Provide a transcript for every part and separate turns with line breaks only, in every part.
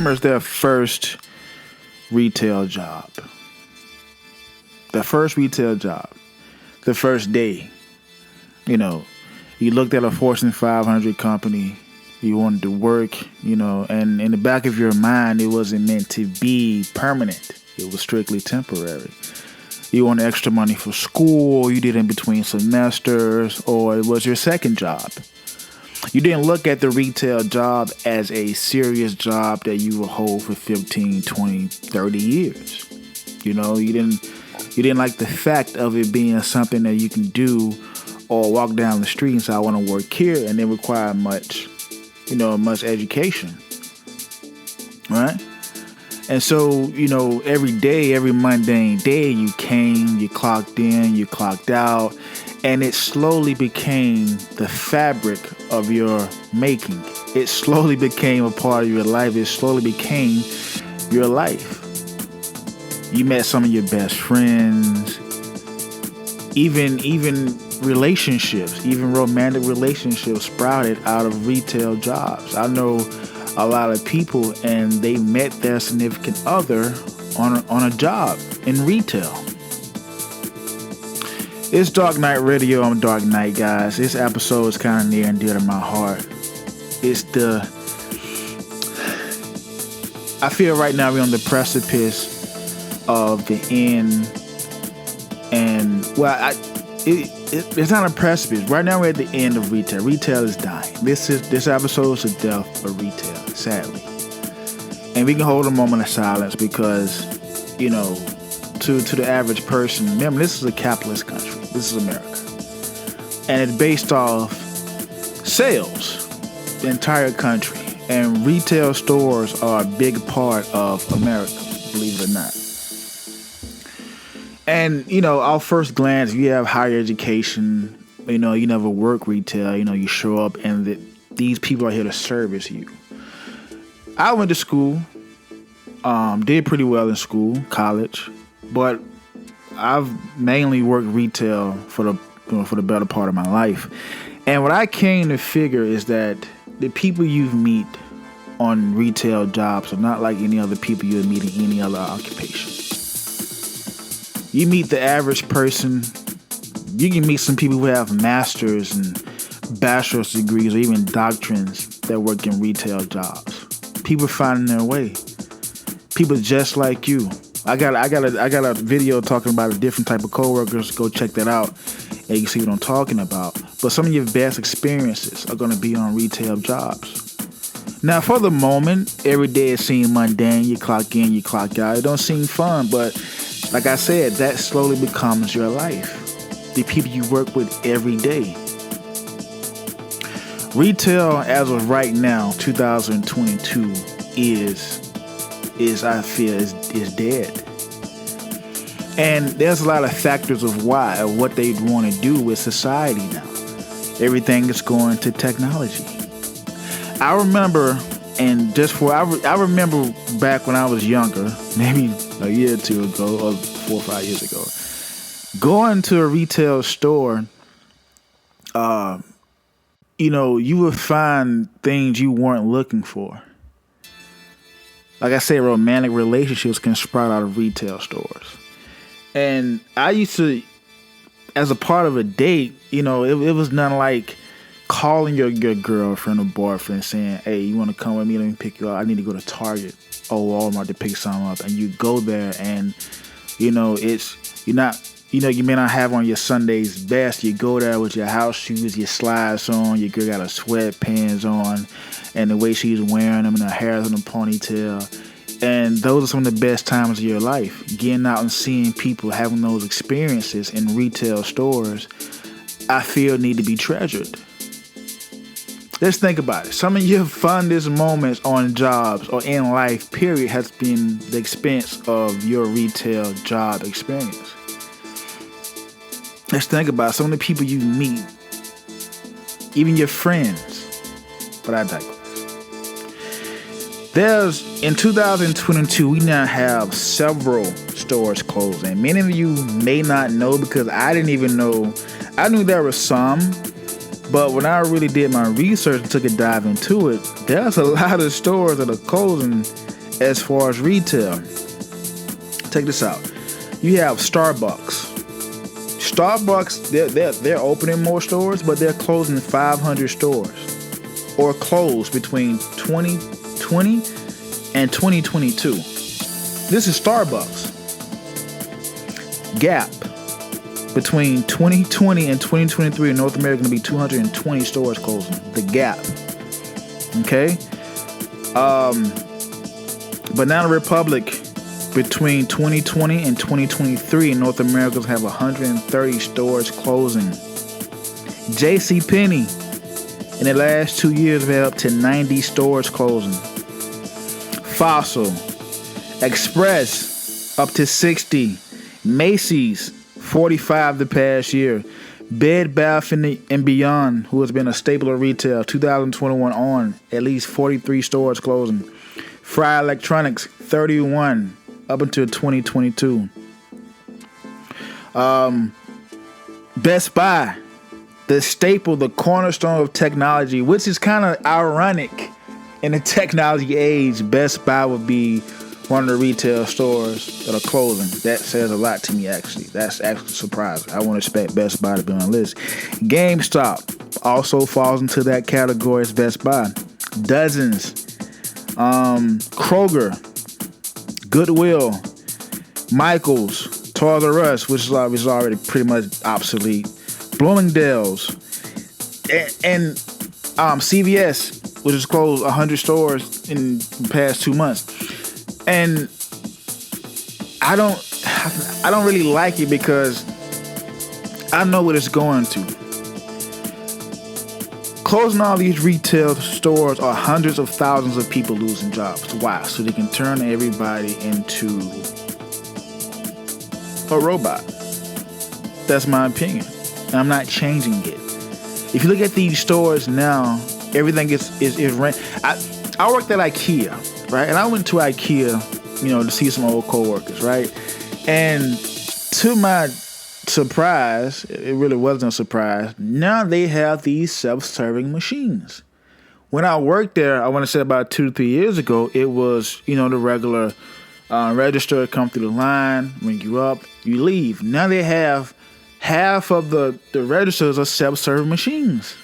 remembers their first retail job. The first retail job. The first day. You know, you looked at a Fortune 500 company. You wanted to work, you know, and in the back of your mind, it wasn't meant to be permanent. It was strictly temporary. You wanted extra money for school, you did in between semesters, or it was your second job. You didn't look at the retail job as a serious job that you will hold for 15, 20, 30 years. You know, you didn't like the fact of it being something that you can do or walk down the street and say, I want to work here, and then require much education, right? And so, you know, every day, every mundane day, you came, you clocked in, you clocked out, and it slowly became the fabric of your making. It slowly became a part of your life. It slowly became your life. You met some of your best friends, even relationships, even romantic relationships sprouted out of retail jobs. I know a lot of people, and they met their significant other on a job in retail. It's Dark Knight Radio. I'm Dark Knight, guys. This episode is kind of near and dear to my heart. I feel right now we're on the precipice of the end, and it's not a precipice. Right now we're at the end of retail. Retail is dying. This episode is the death of retail, sadly. And we can hold a moment of silence because, you know, to the average person, remember, this is a capitalist country. This is America. And it's based off sales, the entire country. And retail stores are a big part of America, believe it or not. And, you know, our first glance, you have higher education, you know, you never work retail, you know, you show up and these people are here to service you. I went to school, did pretty well in school, college, but I've mainly worked retail for the better part of my life. And what I came to figure is that the people you meet on retail jobs are not like any other people you would meet in any other occupation. You meet the average person. You can meet some people who have master's and bachelor's degrees or even doctrines that work in retail jobs. People finding their way. People just like you. I got a video talking about a different type of coworkers. Go check that out, and you can see what I'm talking about. But some of your best experiences are going to be on retail jobs. Now, for the moment, every day it seems mundane. You clock in, you clock out. It don't seem fun, but like I said, that slowly becomes your life. The people you work with every day. Retail, as of right now, 2022, I feel is dead. And there's a lot of factors of what they want to do with society now. Everything is going to technology. I remember, I remember back when I was younger, maybe a year or two ago, or 4 or 5 years ago, going to a retail store, you know, you would find things you weren't looking for. Like I said, romantic relationships can sprout out of retail stores. And I used to, as a part of a date, you know, it was nothing like calling your girlfriend or boyfriend saying, hey, you want to come with me? Let me pick you up. I need to go to Target or Walmart to pick something up. And you go there and, you know, you may not have on your Sunday's best. You go there with your house shoes, your slides on, your girl got her sweatpants on, and the way she's wearing them and her hair's in a ponytail. And those are some of the best times of your life. Getting out and seeing people, having those experiences in retail stores, I feel need to be treasured. Let's think about it. Some of your fondest moments on jobs or in life, period, has been the expense of your retail job experience. Let's think about some of the people you meet, even your friends. But I digress. In 2022, we now have several stores closing. Many of you may not know because I didn't even know. I knew there were some, but when I really did my research and took a dive into it, there's a lot of stores that are closing as far as retail. Take this out. You have Starbucks. They're opening more stores, but they're closing 500 stores, or closed between 2020 and 2022. This is Starbucks. Gap, between 2020 and 2023 in North America, going to be 220 stores closing. The Gap. Okay? Banana Republic, between 2020 and 2023 in North America, have 130 stores closing. JCPenney, in the last 2 years, have had up to 90 stores closing. Fossil, Express, up to 60. Macy's, 45 the past year. Bed Bath and Beyond, who has been a staple of retail, 2021 on, at least 43 stores closing. Fry Electronics, 31 up until 2022. Best Buy, the staple, the cornerstone of technology, which is kind of ironic in the technology age. Best Buy would be one of the retail stores that are closing. That says a lot to me, actually. That's actually surprising. I wouldn't expect Best Buy to be on the list. GameStop also falls into that category as Best Buy. Dozens. Kroger, Goodwill, Michaels, Toys R Us, which is already pretty much obsolete. Bloomingdale's, and CVS, which has closed 100 stores in the past 2 months. And I don't really like it because I know what it's going to. Closing all these retail stores are hundreds of thousands of people losing jobs. Why? So they can turn everybody into a robot. That's my opinion. And I'm not changing it. If you look at these stores now, everything is rent. I worked at IKEA, right? And I went to IKEA, to see some old coworkers, right? And to my surprise, it really wasn't a surprise, now they have these self-serving machines. When I worked there, I want to say about 2 to 3 years ago, it was, the regular register, come through the line, ring you up, you leave. Now they have half of the registers are self-serving machines.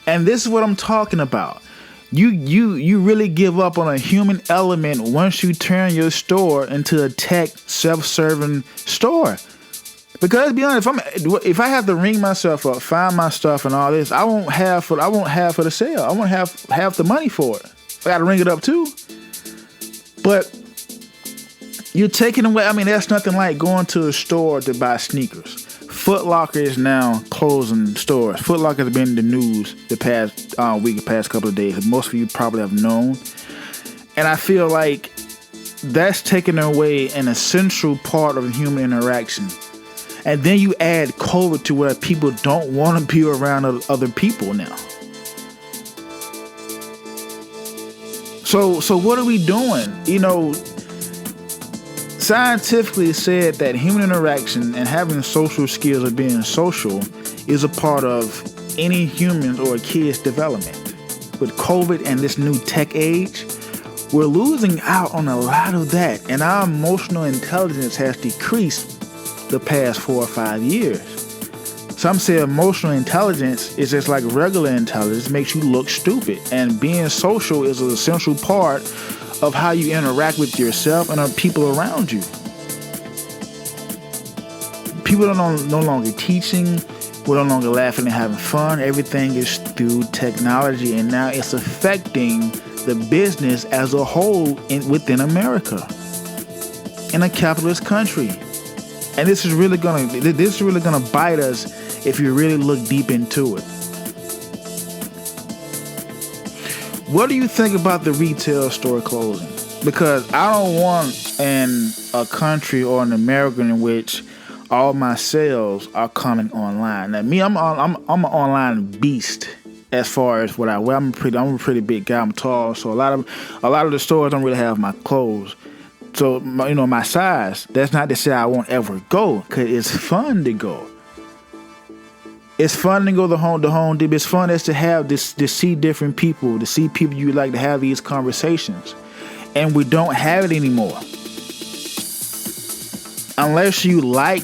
And this is what I'm talking about. You really give up on a human element once you turn your store into a tech self-serving store. Because to be honest, if I have to ring myself up, find my stuff and all this, I won't have for the sale. I won't have half the money for it. I got to ring it up too. But you're taking away. I mean, that's nothing like going to a store to buy sneakers. Foot Locker is now closing stores. Foot Locker has been in the news the past week, the past couple of days. Most of you probably have known. And I feel like that's taking away an essential part of human interaction. And then you add COVID to where people don't want to be around other people now. So what are we doing? Scientifically said that human interaction and having social skills of being social is a part of any human or a kid's development. With COVID and this new tech age, we're losing out on a lot of that. And our emotional intelligence has decreased the past 4 or 5 years. Some say emotional intelligence is just like regular intelligence. It makes you look stupid. And being social is an essential part of how you interact with yourself and other people around you. People are no longer teaching. We're no longer laughing and having fun. Everything is through technology, and now it's affecting the business as a whole within America, in a capitalist country. And this is really gonna bite us if you really look deep into it. What do you think about the retail store closing? Because I don't want a country or an America in which all my sales are coming online. Now, me, I'm an online beast as far as what I wear. I'm a pretty big guy. I'm tall, so a lot of the stores don't really have my clothes. So my size. That's not to say I won't ever go, because it's fun to go. It's fun to go to Home Depot. It's fun to see different people, to see people you like, to have these conversations. and we don't have it anymore. Unless you like,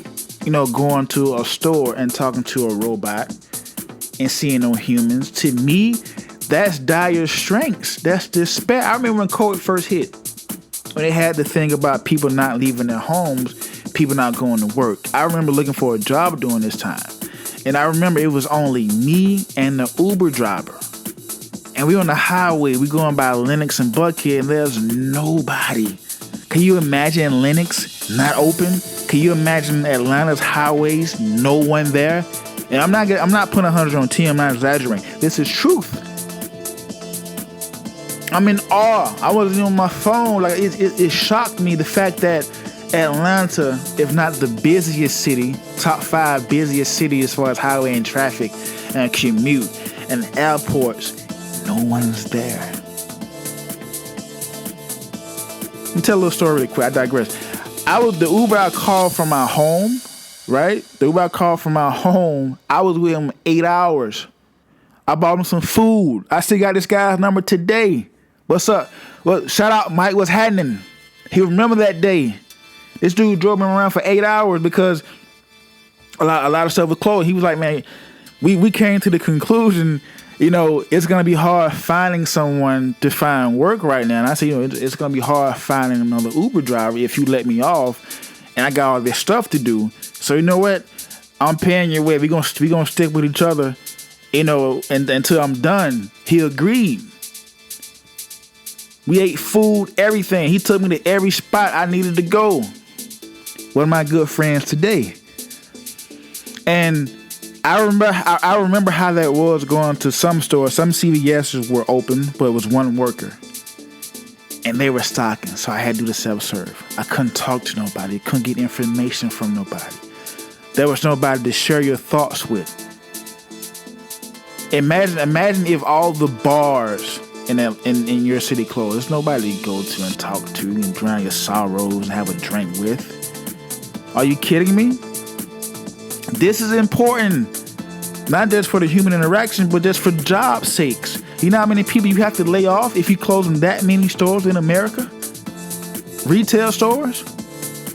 going to a store and talking to a robot and seeing no humans. To me, that's dire strengths. That's despair. I remember when COVID first hit, when they had the thing about people not leaving their homes, people not going to work. I remember looking for a job during this time. And I remember it was only me and the Uber driver. And we on the highway, we going by Lenox and Buckhead, and there's nobody. Can you imagine Lenox not open? Can you imagine Atlanta's highways, no one there? And I'm not putting 100 on 10, I'm not exaggerating. This is truth. I'm in awe. I wasn't on my phone. Like it shocked me, the fact that Atlanta, if not the busiest city, top 5 busiest city as far as highway and traffic and commute and airports, no one's there. Let me tell a little story really quick. I digress. The Uber I called from my home, right? The Uber I called from my home, I was with him 8 hours. I bought him some food. I still got this guy's number today. What's up? Well, shout out Mike, what's happening? He remember that day. This dude drove me around for 8 hours because a lot of stuff was closed. He was like, man, we came to the conclusion, it's going to be hard finding someone to find work right now. And I said, it's going to be hard finding another Uber driver if you let me off. And I got all this stuff to do. So you know what? I'm paying your way. We're going to stick with each other, and until I'm done. He agreed. We ate food, everything. He took me to every spot I needed to go. One of my good friends today. And I remember how that was going to some stores. Some CVS's were open, but it was one worker. And they were stocking, so I had to do the self-serve. I couldn't talk to nobody. Couldn't get information from nobody. There was nobody to share your thoughts with. Imagine if all the bars in your city closed. There's nobody to go to and talk to and drown your sorrows and have a drink with. Are you kidding me? This is important. Not just for the human interaction, but just for job sakes. You know how many people you have to lay off if you close that many stores in America? Retail stores?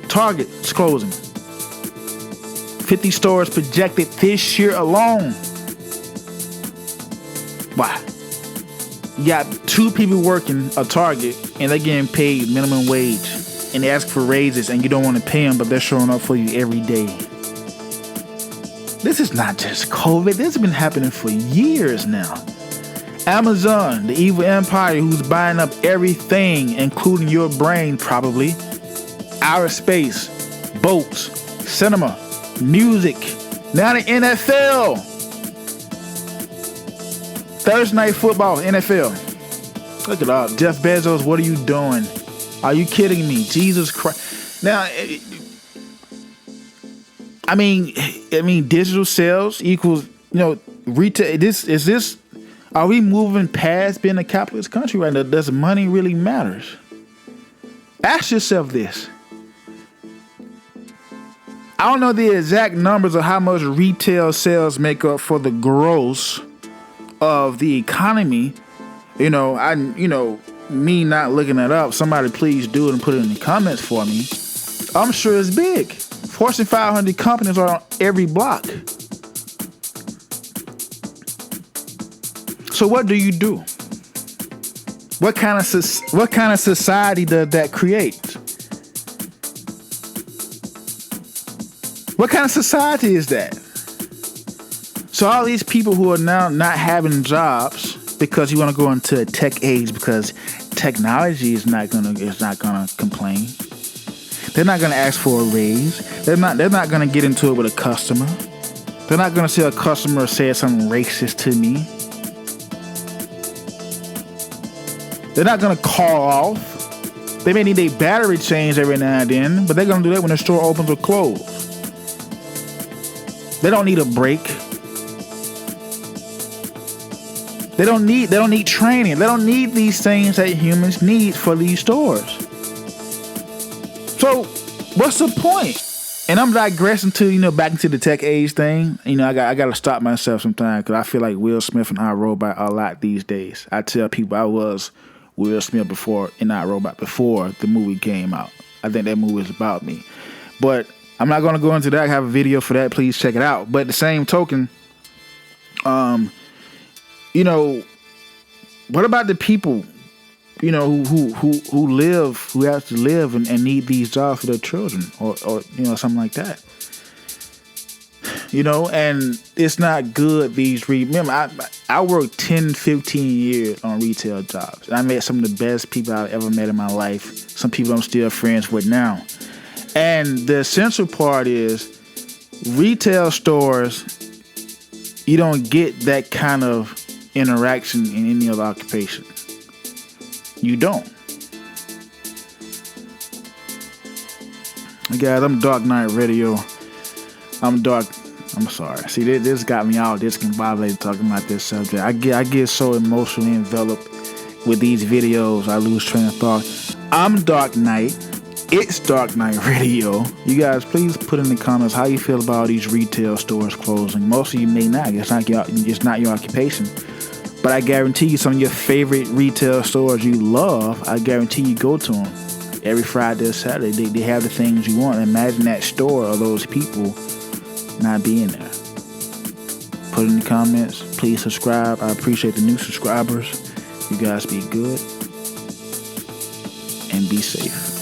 Target's closing. 50 stores projected this year alone. Why? You got 2 people working a Target and they're getting paid minimum wage and they ask for raises and you don't want to pay them, but they're showing up for you every day. This is not just COVID. This has been happening for years now. Amazon, the evil empire who's buying up everything, including your brain probably. Outer space, boats, cinema, music, now the NFL. Thursday night football, NFL. Look it up. Jeff Bezos, what are you doing? Are you kidding me? Jesus Christ. Now, I mean, digital sales equals, retail. Are we moving past being a capitalist country right now? Does money really matter? Ask yourself this. I don't know the exact numbers of how much retail sales make up for the gross of the economy. Me not looking it up. Somebody please do it and put it in the comments for me. I'm sure it's big. Fortune 500 companies are on every block. So what do you do? What kind of society does that create? What kind of society is that? So all these people who are now not having jobs because you want to go into a tech age because technology is not gonna complain. They're not gonna ask for a raise. They're not gonna get into it with a customer. They're not gonna see a customer say something racist to me. They're not gonna call off. They may need a battery changed every now and then, but they're gonna do that when the store opens or closes. They don't need a break. They don't need training. They don't need these things that humans need for these stores. So, what's the point? And I'm digressing to, back into the tech age thing. I got to stop myself sometimes because I feel like Will Smith and iRobot a lot these days. I tell people I was Will Smith before In Not Robot before the movie came out. I think that movie is about me. But I'm not going to go into that. I have a video for that. Please check it out. But the same token, you know, what about the people, you know, who have to live and need these jobs for their children or you know, something like that. You know, and it's not good. Remember, I worked 10, 15 years on retail jobs. And I met some of the best people I've ever met in my life. Some people I'm still friends with now. And the essential part is retail stores, you don't get that kind of interaction in any other occupation. You don't. Guys, I'm Dark Knight Radio. I'm sorry. See, this got me all discombobulated talking about this subject. I get so emotionally enveloped with these videos, I lose train of thought. I'm Dark Knight. It's Dark Knight Radio. You guys, please put in the comments how you feel about all these retail stores closing. Most of you may not. It's not your occupation. But I guarantee you some of your favorite retail stores you love, I guarantee you go to them every Friday or Saturday. They have the things you want. Imagine that store or those people not being there. Put in the comments. Please subscribe. I appreciate the new subscribers. You guys be good and be safe.